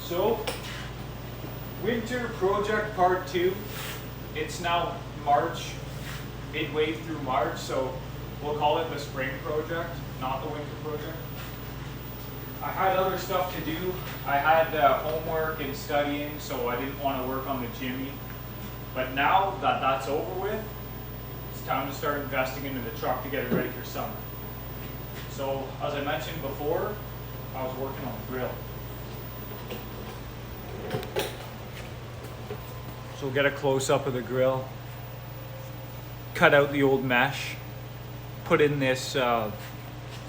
So, winter project part 2. It's now March, midway through March, so we'll call it the spring project, not the winter project. I had other stuff to do. I had homework and studying, so I didn't want to work on the Jimmy. But now that that's over with, it's time to start investing into the truck to get it ready for summer. So, as I mentioned before, I was working on the grill. So we'll get a close-up of the grill. Cut out the old mesh. Put in this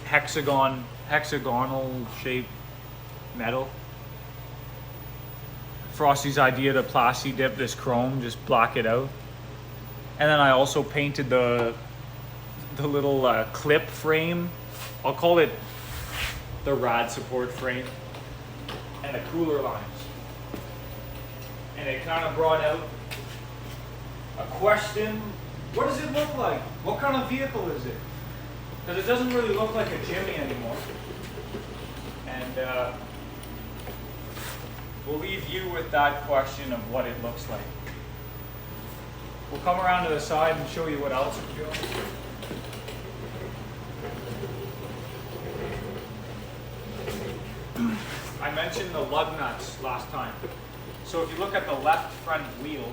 hexagonal shaped metal. Frosty's idea to plasti dip this chrome, just black it out. And then I also painted the little clip frame. I'll call it the rad support frame. And the cooler lines. And it kind of brought out a question: what does it look like? What kind of vehicle is it? Because it doesn't really look like a Jimmy anymore. And we'll leave you with that question of what it looks like. We'll come around to the side and show you what else we're doing. I mentioned the lug nuts last time. So if you look at the left front wheel,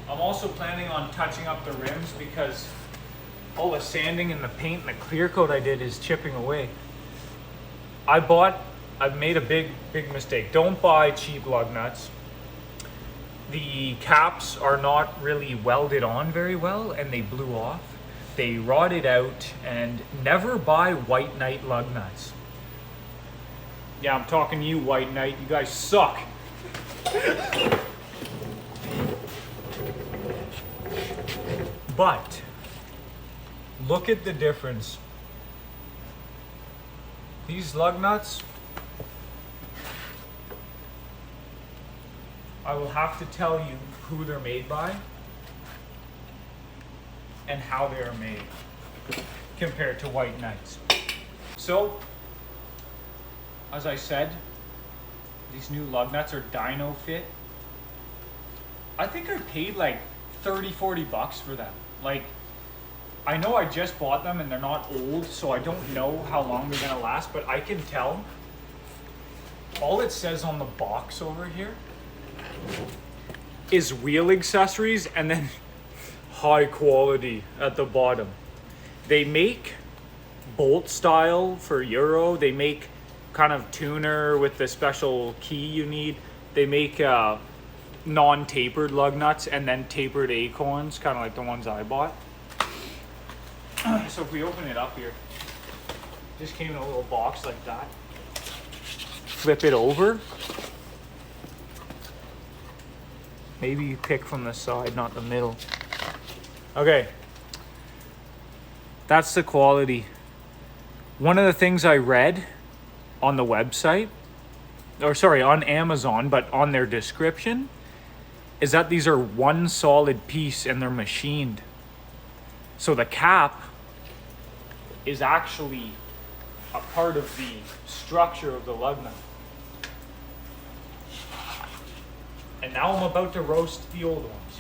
I'm also planning on touching up the rims because all the sanding and the paint and the clear coat I did is chipping away. I've made a big mistake. Don't buy cheap lug nuts. The caps are not really welded on very well and they blew off. They rotted out, and never buy White Knight lug nuts. Yeah, I'm talking to you, White Knight. You guys suck. But look at the difference. These lug nuts, I will have to tell you who they're made by and how they are made compared to White Knights. So, as I said, these new lug nuts are dyno fit. I think I paid like 30-40 bucks for them. Like, I know I just bought them and they're not old, so I don't know how long they're gonna last, but I can tell. All it says on the box over here is wheel accessories and then high quality at the bottom. They make bolt style for Euro. They make kind of tuner with the special key you need. They make non-tapered lug nuts and then tapered acorns, kind of like the ones I bought. So if we open it up here, just came in a little box like that. Flip it over. Maybe you pick from the side, not the middle. Okay. That's the quality. One of the things I read on the website, or sorry, on Amazon, but on their description, is that these are one solid piece and they're machined. So the cap is actually a part of the structure of the lug nut. And now I'm about to roast the old ones.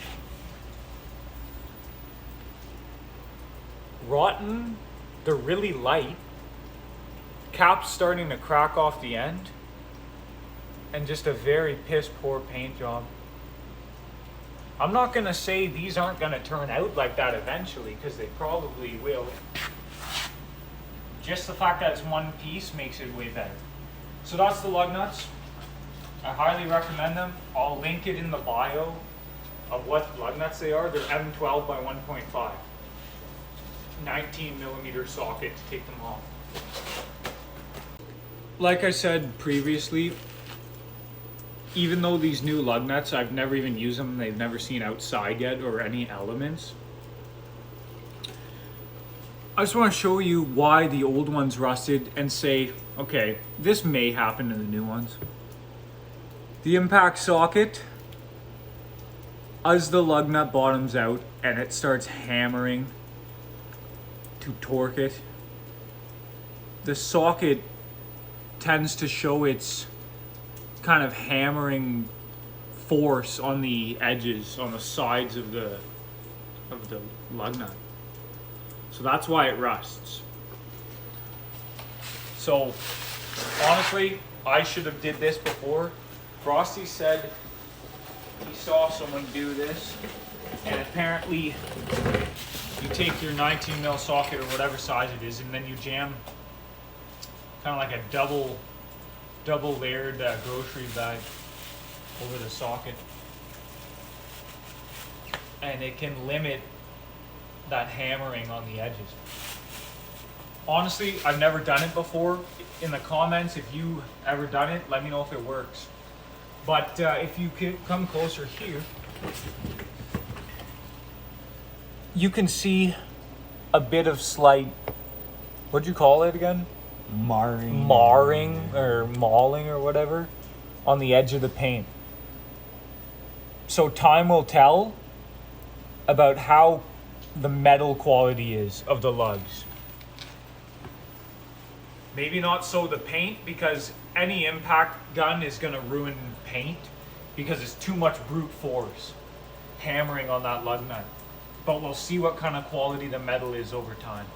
Rotten, they're really light. Cap's starting to crack off the end. And just a very piss poor paint job. I'm not gonna say these aren't gonna turn out like that eventually, because they probably will. Just the fact that it's one piece makes it way better. So that's the lug nuts. I highly recommend them. I'll link it in the bio of what lug nuts they are. They're M12 by 1.5. 19mm socket to take them off. Like I said previously, even though these new lug nuts, I've never even used them, they've never seen outside yet or any elements. I just want to show you why the old ones rusted and say, okay, this may happen to the new ones. The impact socket, as the lug nut bottoms out and it starts hammering to torque it, the socket tends to show its kind of hammering force on the edges, on the sides of the lug nut. So that's why it rusts. So honestly, I should have did this before. Frosty said he saw someone do this, and apparently you take your 19 mil socket or whatever size it is, and then you jam kind of like a double layered grocery bag over the socket, and it can limit that hammering on the edges. Honestly, I've never done it before. In the comments, if you ever done it, let me know if it works. But if you could come closer here, you can see a bit of slight, what'd you call it again? Marring or mauling or whatever on the edge of the paint. So time will tell about how the metal quality is of the lugs. Maybe not so the paint, because any impact gun is going to ruin paint because it's too much brute force hammering on that lug nut. But we'll see what kind of quality the metal is over time.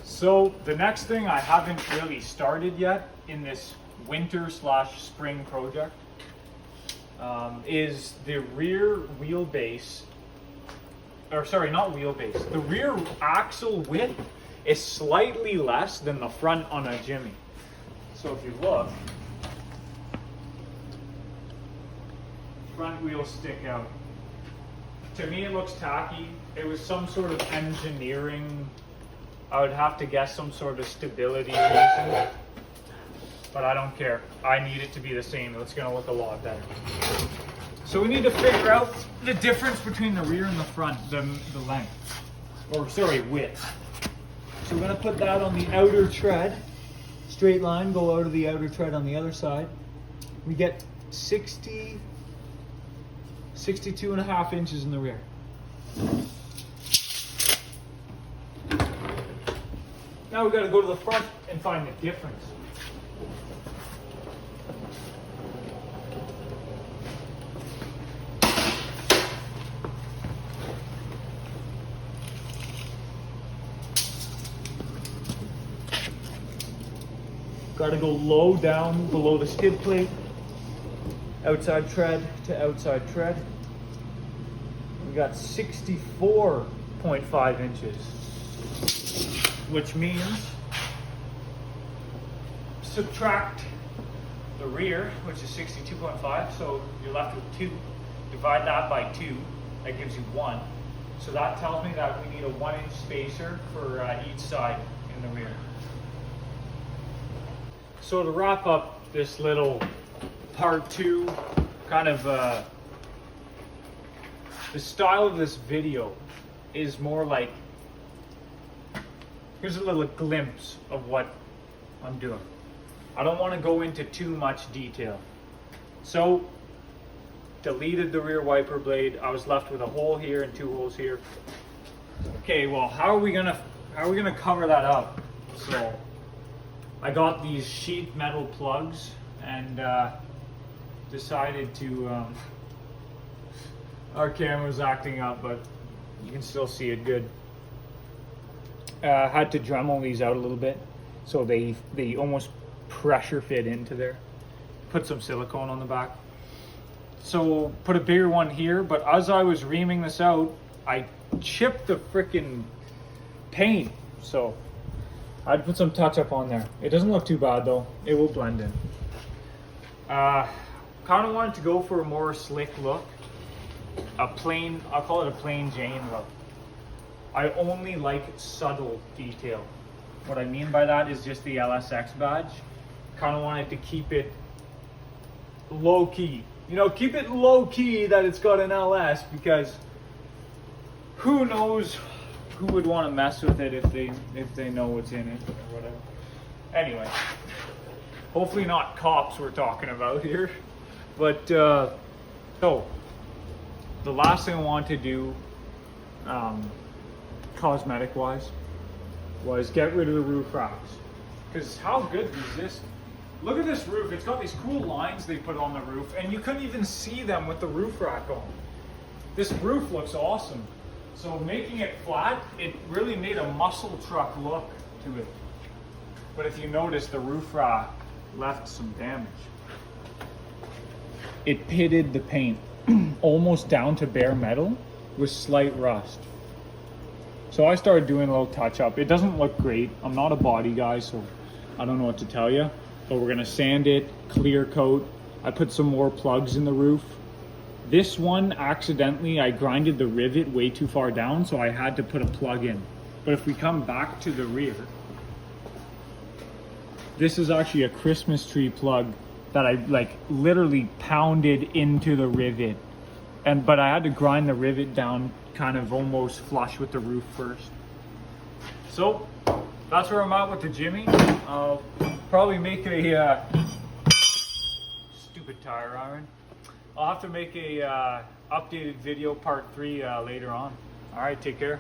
So the next thing I haven't really started yet in this winter/spring project is the rear wheelbase, or sorry, not wheelbase. The rear axle width is slightly less than the front on a Jimmy. So if you look, front wheels stick out. To me, it looks tacky. It was some sort of engineering, I would have to guess some sort of stability reason, but I don't care. I need it to be the same. It's gonna look a lot better. So we need to figure out the difference between the rear and the front, the length, or sorry, width. So we're gonna put that on the outer tread, straight line, go out of the outer tread on the other side. We get 62.5 inches in the rear. Now we got to go to the front and find the difference. Got to go low down below the skid plate, outside tread to outside tread. We got 64.5 inches. Which means subtract the rear, which is 62.5, so you're left with 2. Divide that by 2, that gives you 1. So that tells me that we need a 1-inch spacer for each side in the rear. So to wrap up this little part 2, kind of the style of this video is more like, here's a little glimpse of what I'm doing. I don't want to go into too much detail. So, deleted the rear wiper blade. I was left with a hole here and 2 holes here. Okay, well, how are we gonna cover that up? So, I got these sheet metal plugs and decided to. Our camera's acting up, but you can still see it good. Had to Dremel these out a little bit so they almost pressure fit into there. Put some silicone on the back. So put a bigger one here, but as I was reaming this out, I chipped the freaking paint. So I'd put some touch up on there. It doesn't look too bad though. It will blend in. Kind of wanted to go for a more slick look. A plain, I'll call it a plain Jane look. I only like subtle detail. What I mean by that is just the LSX badge. Kind of wanted to keep it low key. You know, keep it low key that it's got an LS, because who knows who would want to mess with it if they know what's in it or whatever. Anyway, hopefully not cops we're talking about here. But so the last thing I want to do, cosmetic wise, was get rid of the roof racks. Because how good is this? Look at this roof. It's got these cool lines they put on the roof, and you couldn't even see them with the roof rack on. This roof looks awesome. So making it flat, it really made a muscle truck look to it. But if you notice, the roof rack left some damage. It pitted the paint almost down to bare metal with slight rust. So I started doing a little touch up. It doesn't look great. I'm not a body guy, so I don't know what to tell you. But we're gonna sand it, clear coat. I put some more plugs in the roof. This one, accidentally, I grinded the rivet way too far down, so I had to put a plug in. But if we come back to the rear, this is actually a Christmas tree plug that I like literally pounded into the rivet. But I had to grind the rivet down kind of almost flush with the roof first. So that's where I'm at with the Jimmy. I'll probably make a stupid tire iron. I'll have to make a updated video part 3 later on. All right, take care.